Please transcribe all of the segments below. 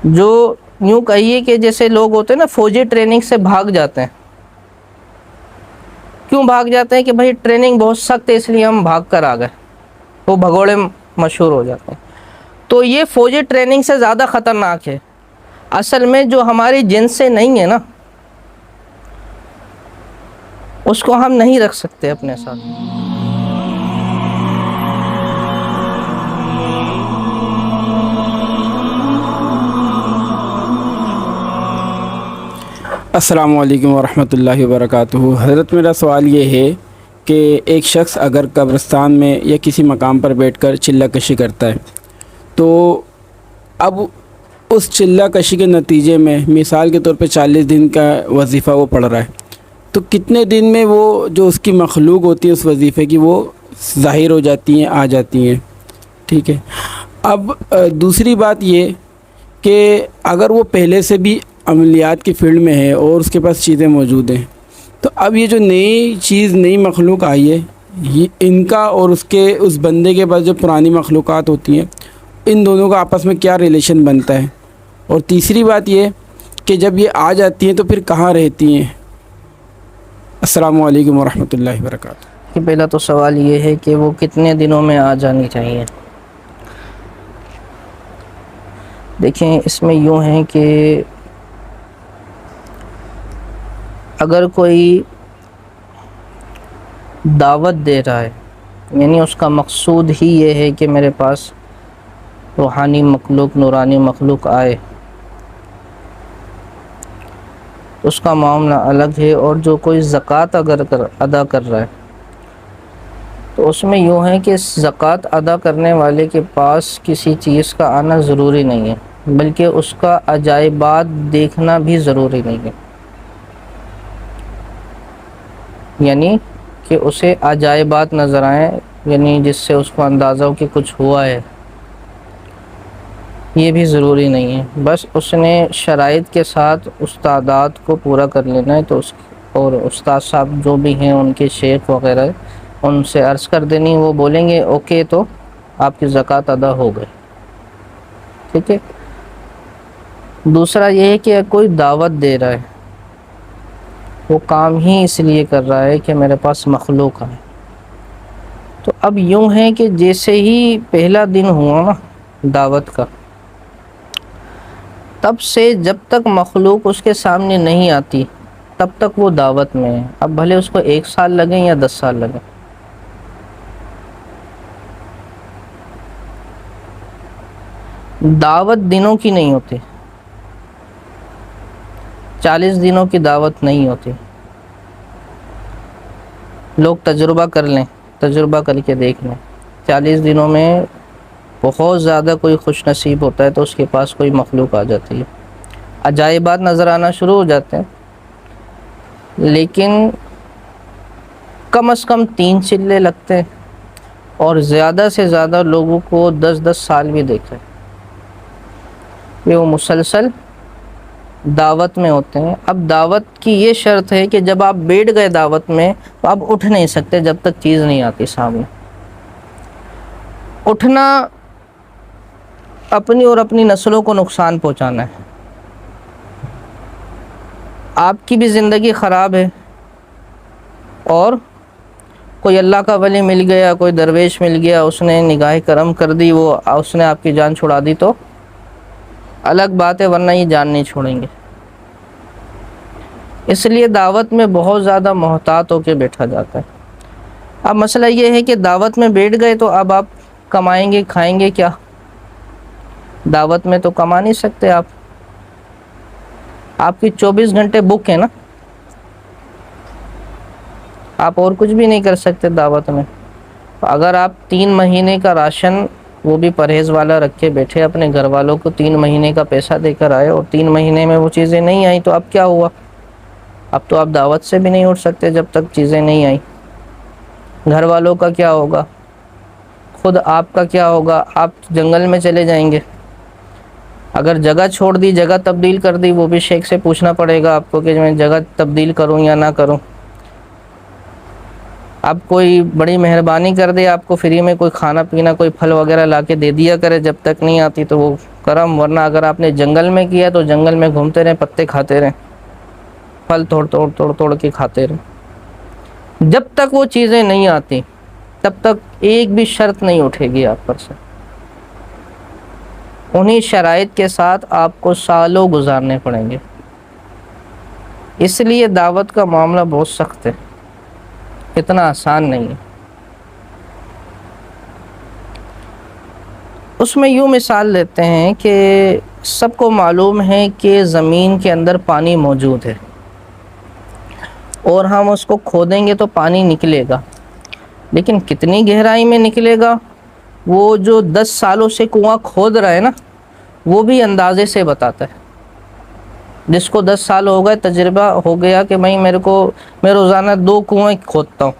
جو یوں کہیے کہ جیسے لوگ ہوتے ہیں نا فوجی ٹریننگ سے بھاگ جاتے ہیں. کیوں بھاگ جاتے ہیں؟ کہ بھائی ٹریننگ بہت سخت ہے اس لیے ہم بھاگ کر آ گئے. وہ بھگوڑے مشہور ہو جاتے ہیں. تو یہ فوجی ٹریننگ سے زیادہ خطرناک ہے. اصل میں جو ہماری جنس سے نہیں ہے نا اس کو ہم نہیں رکھ سکتے اپنے ساتھ. السلام علیکم ورحمۃ اللہ وبرکاتہ. حضرت میرا سوال یہ ہے کہ ایک شخص اگر قبرستان میں یا کسی مقام پر بیٹھ کر چلہ کشی کرتا ہے تو اب اس چلہ کشی کے نتیجے میں مثال کے طور پہ 40 دن کا وظیفہ وہ پڑھ رہا ہے تو کتنے دن میں وہ جو اس کی مخلوق ہوتی ہے اس وظیفے کی وہ ظاہر ہو جاتی ہیں، آ جاتی ہیں؟ ٹھیک ہے. اب دوسری بات یہ کہ اگر وہ پہلے سے بھی عملیات کی فیلڈ میں ہے اور اس کے پاس چیزیں موجود ہیں تو اب یہ جو نئی مخلوق آئی ہے یہ ان کا اور اس بندے کے پاس جو پرانی مخلوقات ہوتی ہیں ان دونوں کا آپس میں کیا ریلیشن بنتا ہے؟ اور تیسری بات یہ کہ جب یہ آ جاتی ہیں تو پھر کہاں رہتی ہیں؟ السلام علیکم ورحمۃ اللہ وبرکاتہ. کہ پہلا تو سوال یہ ہے کہ وہ کتنے دنوں میں آ جانی چاہیے. دیکھیں اس میں یوں ہے کہ اگر کوئی دعوت دے رہا ہے یعنی اس کا مقصود ہی یہ ہے کہ میرے پاس روحانی مخلوق نورانی مخلوق آئے اس کا معاملہ الگ ہے. اور جو کوئی زکوٰۃ اگر ادا کر رہا ہے تو اس میں یوں ہے کہ زکوٰۃ ادا کرنے والے کے پاس کسی چیز کا آنا ضروری نہیں ہے بلکہ اس کا عجائبات دیکھنا بھی ضروری نہیں ہے. یعنی کہ اسے عجائبات نظر آئیں یعنی جس سے اس کو اندازہ ہو کہ کچھ ہوا ہے یہ بھی ضروری نہیں ہے. بس اس نے شرائط کے ساتھ استادات کو پورا کر لینا ہے تو اور استاد صاحب جو بھی ہیں ان کے شیخ وغیرہ ان سے عرض کر دینی وہ بولیں گے اوکے تو آپ کی زکوٰۃ ادا ہو گئی. ٹھیک ہے. دوسرا یہ ہے کہ کوئی دعوت دے رہا ہے وہ کام ہی اس لیے کر رہا ہے کہ میرے پاس مخلوق ہے تو اب یوں ہے کہ جیسے ہی پہلا دن ہوا نا دعوت کا تب سے جب تک مخلوق اس کے سامنے نہیں آتی تب تک وہ دعوت میں ہے. اب بھلے اس کو 1 سال لگیں یا 10 سال لگیں. دعوت دنوں کی نہیں ہوتی 40 دنوں کی دعوت نہیں ہوتی. لوگ تجربہ کر لیں تجربہ کر کے دیکھ لیں 40 دنوں میں بہت زیادہ کوئی خوش نصیب ہوتا ہے تو اس کے پاس کوئی مخلوق آ جاتی ہے عجائبات نظر آنا شروع ہو جاتے ہیں. لیکن کم از کم 3 چلے لگتے ہیں اور زیادہ سے زیادہ لوگوں کو 10-10 سال بھی دیکھے وہ مسلسل دعوت میں ہوتے ہیں. اب دعوت کی یہ شرط ہے کہ جب آپ بیٹھ گئے دعوت میں تو آپ اٹھ نہیں سکتے جب تک چیز نہیں آتی سامنے. اٹھنا اپنی اور اپنی نسلوں کو نقصان پہنچانا ہے. آپ کی بھی زندگی خراب ہے اور کوئی اللہ کا ولی مل گیا کوئی درویش مل گیا اس نے نگاہ کرم کر دی اس نے آپ کی جان چھڑا دی تو الگ بات ہے ورنہ یہ جان نہیں چھوڑیں گے. اس لیے دعوت میں بہت زیادہ محتاط ہو کے بیٹھا جاتا ہے. اب مسئلہ یہ ہے کہ دعوت میں بیٹھ گئے تو اب آپ کمائیں گے کھائیں گے کیا؟ دعوت میں تو کما نہیں سکتے آپ کی 24 گھنٹے بک ہے نا آپ اور کچھ بھی نہیں کر سکتے دعوت میں. اگر آپ 3 مہینے کا راشن وہ بھی پرہیز والا رکھ کے بیٹھے اپنے گھر والوں کو 3 مہینے کا پیسہ دے کر آئے اور 3 مہینے میں وہ چیزیں نہیں آئیں تو اب کیا ہوا؟ اب تو آپ دعوت سے بھی نہیں اٹھ سکتے جب تک چیزیں نہیں آئیں. گھر والوں کا کیا ہوگا؟ خود آپ کا کیا ہوگا؟ آپ جنگل میں چلے جائیں گے. اگر جگہ چھوڑ دی جگہ تبدیل کر دی وہ بھی شیخ سے پوچھنا پڑے گا آپ کو کہ میں جگہ تبدیل کروں یا نہ کروں. اب کوئی بڑی مہربانی کر دے آپ کو فری میں کوئی کھانا پینا کوئی پھل وغیرہ لا کے دے دیا کرے، جب تک نہیں آتی تو وہ کرم، ورنہ اگر آپ نے جنگل میں کیا تو جنگل میں گھومتے رہیں، پتے کھاتے رہیں، پھل توڑ کے کھاتے رہیں، جب تک وہ چیزیں نہیں آتی تب تک ایک بھی شرط نہیں اٹھے گی آپ پر سے۔ انہی شرائط کے ساتھ آپ کو سالوں گزارنے پڑیں گے۔ اس لیے دعوت کا معاملہ بہت سخت ہے، اتنا آسان نہیں ہے۔ اس میں یوں مثال لیتے ہیں کہ سب کو معلوم ہے کہ زمین کے اندر پانی موجود ہے اور ہم اس کو کھودیں گے تو پانی نکلے گا، لیکن کتنی گہرائی میں نکلے گا وہ جو 10 سالوں سے کنواں کھود رہا ہے نا، وہ بھی اندازے سے بتاتا ہے۔ جس کو 10 سال ہو گئے، تجربہ ہو گیا کہ میں روزانہ 2 کنویں کھودتا ہوں،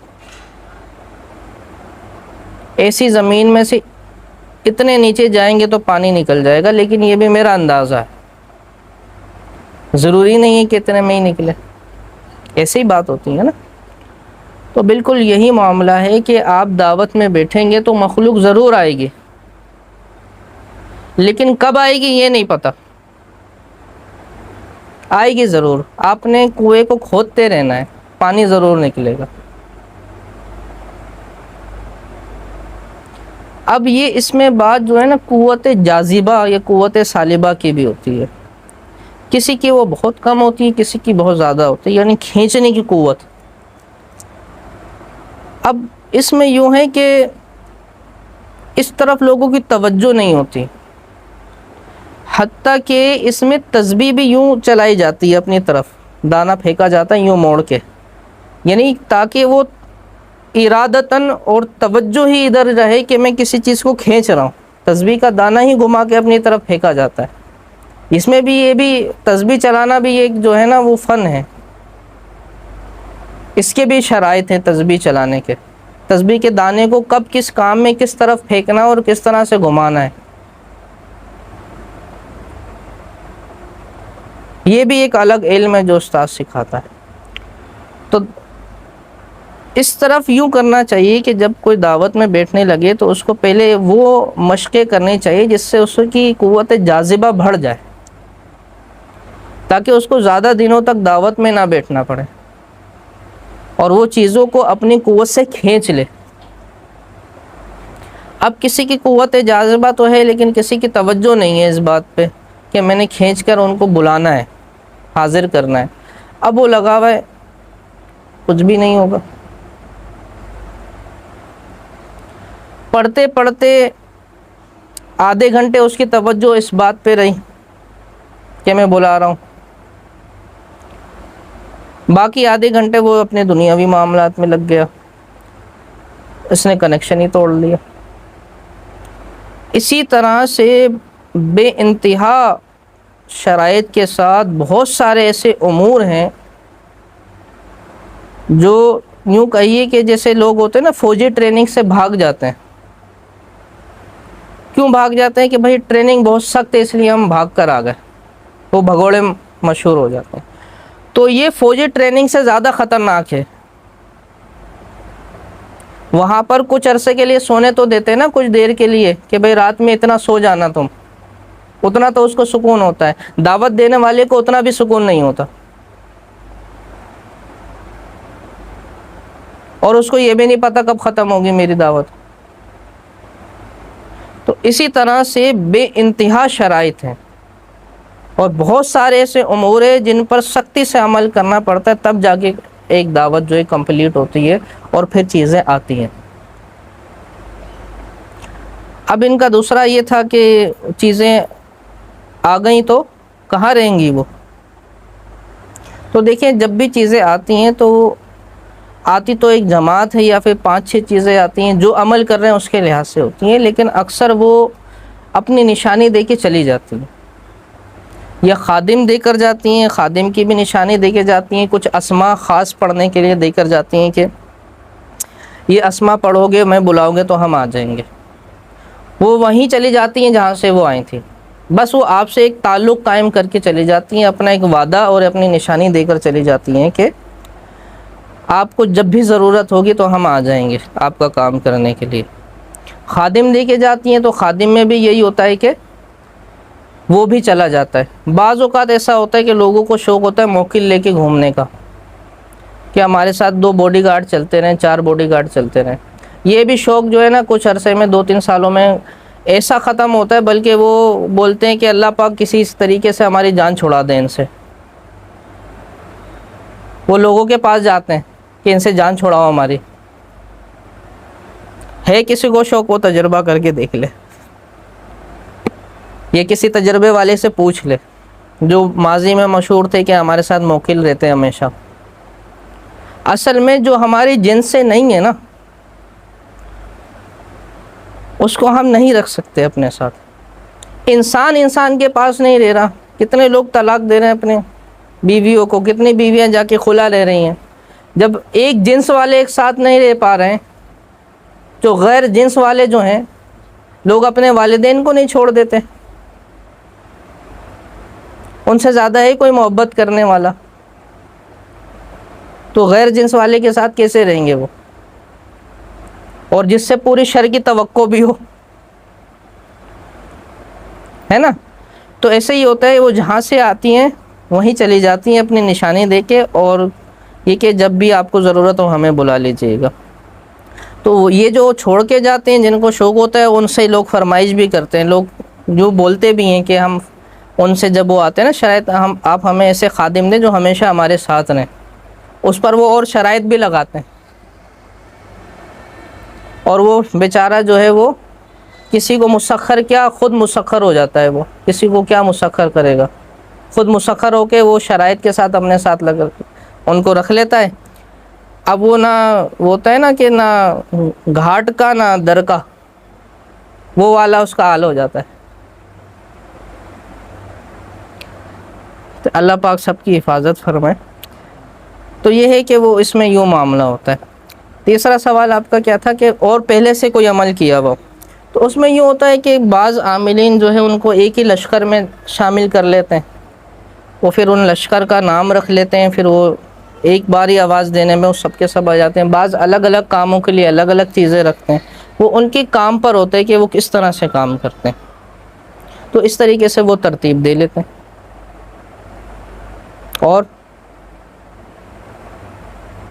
ایسی زمین میں سے اتنے نیچے جائیں گے تو پانی نکل جائے گا، لیکن یہ بھی میرا اندازہ ہے، ضروری نہیں ہے کہ اتنے میں ہی نکلے، ایسی بات ہوتی ہے نا۔ تو بالکل یہی معاملہ ہے کہ آپ دعوت میں بیٹھیں گے تو مخلوق ضرور آئے گی، لیکن کب آئے گی یہ نہیں پتہ، آئے گی ضرور۔ آپ نے کنویں کو کھودتے رہنا ہے، پانی ضرور نکلے گا۔ اب یہ اس میں بات جو ہے نا قوت جاذبہ یا قوت سالبہ کی بھی ہوتی ہے، کسی کی وہ بہت کم ہوتی ہے، کسی کی بہت زیادہ ہوتی ہے، یعنی کھینچنے کی قوت۔ اب اس میں یوں ہے کہ اس طرف لوگوں کی توجہ نہیں ہوتی، حتیٰ کہ اس میں تسبیح بھی یوں چلائی جاتی ہے، اپنی طرف دانہ پھینکا جاتا ہے یوں موڑ کے، یعنی تاکہ وہ ارادتاً اور توجہ ہی ادھر رہے کہ میں کسی چیز کو کھینچ رہا ہوں، تسبیح کا دانہ ہی گھما کے اپنی طرف پھینکا جاتا ہے۔ اس میں بھی یہ بھی تسبیح چلانا بھی ایک جو ہے نا وہ فن ہے، اس کے بھی شرائط ہیں تسبیح چلانے کے، تسبیح کے دانے کو کب کس کام میں کس طرف پھینکنا اور کس طرح سے گھمانا ہے، یہ بھی ایک الگ علم ہے جو استاد سکھاتا ہے۔ تو اس طرف یوں کرنا چاہیے کہ جب کوئی دعوت میں بیٹھنے لگے تو اس کو پہلے وہ مشقیں کرنی چاہیے جس سے اس کی قوت جاذبہ بڑھ جائے، تاکہ اس کو زیادہ دنوں تک دعوت میں نہ بیٹھنا پڑے اور وہ چیزوں کو اپنی قوت سے کھینچ لے۔ اب کسی کی قوت جاذبہ تو ہے لیکن کسی کی توجہ نہیں ہے اس بات پہ کہ میں نے کھینچ کر ان کو بلانا ہے، حاضر کرنا ہے، اب وہ لگا ہوا ہے، کچھ بھی نہیں ہوگا۔ پڑھتے پڑھتے آدھے گھنٹے اس کی توجہ اس بات پہ رہی کہ میں بلا رہا ہوں، باقی آدھے گھنٹے وہ اپنے دنیاوی معاملات میں لگ گیا، اس نے کنیکشن ہی توڑ لیا۔ اسی طرح سے بے انتہا شرائط کے ساتھ بہت سارے ایسے امور ہیں جو یوں کہیے کہ جیسے لوگ ہوتے ہیں نا فوجی ٹریننگ سے بھاگ جاتے ہیں۔ کیوں بھاگ جاتے ہیں؟ کہ بھائی ٹریننگ بہت سخت ہے اس لیے ہم بھاگ کر آ گئے، وہ بھگوڑے مشہور ہو جاتے ہیں۔ تو یہ فوجی ٹریننگ سے زیادہ خطرناک ہے۔ وہاں پر کچھ عرصے کے لیے سونے تو دیتے ہیں نا، کچھ دیر کے لیے کہ بھائی رات میں اتنا سو جانا تم، اتنا تو اس کو سکون ہوتا ہے، دعوت دینے والے کو اتنا بھی سکون نہیں ہوتا، اور اس کو یہ بھی نہیں پتہ کب ختم ہوگی میری دعوت۔ تو اسی طرح سے بے انتہا شرائط ہیں اور بہت سارے ایسے امور ہیں جن پر سختی سے عمل کرنا پڑتا ہے، تب جا کے ایک دعوت جو ہے کمپلیٹ ہوتی ہے اور پھر چیزیں آتی ہیں۔ اب ان کا دوسرا یہ تھا کہ چیزیں آ گئیں تو کہاں رہیں گی وہ؟ تو دیکھیں جب بھی چیزیں آتی ہیں تو آتی تو ایک جماعت ہے یا پھر 5-6 چیزیں آتی ہیں جو عمل کر رہے ہیں اس کے لحاظ سے ہوتی ہیں، لیکن اکثر وہ اپنی نشانی دے کے چلی جاتی ہیں، یا خادم دے کر جاتی ہیں، خادم کی بھی نشانی دے کے جاتی ہیں، کچھ اسماء خاص پڑھنے کے لیے دے کر جاتی ہیں کہ یہ اسماء پڑھو گے میں بلاؤ گے تو ہم آ جائیں گے، وہ وہیں چلی جاتی ہیں جہاں سے وہ آئی تھیں، بس وہ آپ سے ایک تعلق قائم کر کے چلی جاتی ہیں، اپنا ایک وعدہ اور اپنی نشانی دے کر چلی جاتی ہیں کہ آپ کو جب بھی ضرورت ہوگی تو ہم آ جائیں گے آپ کا کام کرنے کے لیے۔ خادم لے کے جاتی ہیں تو خادم میں بھی یہی ہوتا ہے کہ وہ بھی چلا جاتا ہے۔ بعض اوقات ایسا ہوتا ہے کہ لوگوں کو شوق ہوتا ہے موکل لے کے گھومنے کا، کہ ہمارے ساتھ 2 باڈی گارڈ چلتے رہیں، 4 باڈی گارڈ چلتے رہیں۔ یہ بھی شوق جو ہے نا کچھ عرصے میں 2-3 سالوں میں ایسا ختم ہوتا ہے، بلکہ وہ بولتے ہیں کہ اللہ پاک کسی اس طریقے سے ہماری جان چھڑا دیں ان سے۔ وہ لوگوں کے پاس جاتے ہیں کہ ان سے جان چھڑاؤ ہماری۔ ہے کسی کو شوق وہ تجربہ کر کے دیکھ لے، یہ کسی تجربے والے سے پوچھ لے جو ماضی میں مشہور تھے کہ ہمارے ساتھ موکل رہتے ہیں ہمیشہ۔ اصل میں جو ہماری جنس سے نہیں ہے نا اس کو ہم نہیں رکھ سکتے اپنے ساتھ۔ انسان کے پاس نہیں رہ رہا، کتنے لوگ طلاق دے رہے ہیں اپنے بیویوں کو، کتنی بیویاں جا کے خلا لے رہی ہیں۔ جب ایک جنس والے ایک ساتھ نہیں رہ پا رہے ہیں، جو غیر جنس والے جو ہیں لوگ اپنے والدین کو نہیں چھوڑ دیتے، ان سے زیادہ ہے کوئی محبت کرنے والا، تو غیر جنس والے کے ساتھ کیسے رہیں گے وہ، اور جس سے پوری شر کی توقع بھی ہو، ہے نا؟ تو ایسے ہی ہوتا ہے، وہ جہاں سے آتی ہیں وہیں چلی جاتی ہیں اپنی نشانی دے کے، اور یہ کہ جب بھی آپ کو ضرورت ہو ہمیں بلا لیجئے گا۔ تو یہ جو چھوڑ کے جاتے ہیں جن کو شوق ہوتا ہے ان سے لوگ فرمائش بھی کرتے ہیں، لوگ جو بولتے بھی ہیں کہ ہم ان سے جب وہ آتے ہیں نا شرائط، آپ ہمیں ایسے خادم دیں جو ہمیشہ ہمارے ساتھ رہیں، اس پر وہ اور شرائط بھی لگاتے ہیں، اور وہ بیچارہ جو ہے وہ کسی کو مسخر کیا خود مسخر ہو جاتا ہے، وہ کسی کو کیا مسخر کرے گا، خود مسخر ہو کے وہ شرائط کے ساتھ اپنے ساتھ لگا ان کو رکھ لیتا ہے۔ اب وہ نہ ہوتا ہے نا کہ نہ گھاٹ کا نہ در کا، وہ والا اس کا حال ہو جاتا ہے۔ تو اللہ پاک سب کی حفاظت فرمائے۔ تو یہ ہے کہ وہ اس میں یوں معاملہ ہوتا ہے۔ تیسرا سوال آپ کا کیا تھا کہ اور پہلے سے کوئی عمل کیا ہوا، تو اس میں یوں ہوتا ہے کہ بعض عاملین جو ہے ان کو ایک ہی لشکر میں شامل کر لیتے ہیں، وہ پھر ان لشکر کا نام رکھ لیتے ہیں، پھر وہ ایک بار ہی آواز دینے میں وہ سب کے سب آ جاتے ہیں۔ بعض الگ الگ کاموں کے لیے الگ الگ چیزیں رکھتے ہیں، وہ ان کے کام پر ہوتا ہے کہ وہ کس طرح سے کام کرتے ہیں، تو اس طریقے سے وہ ترتیب دے لیتے ہیں۔ اور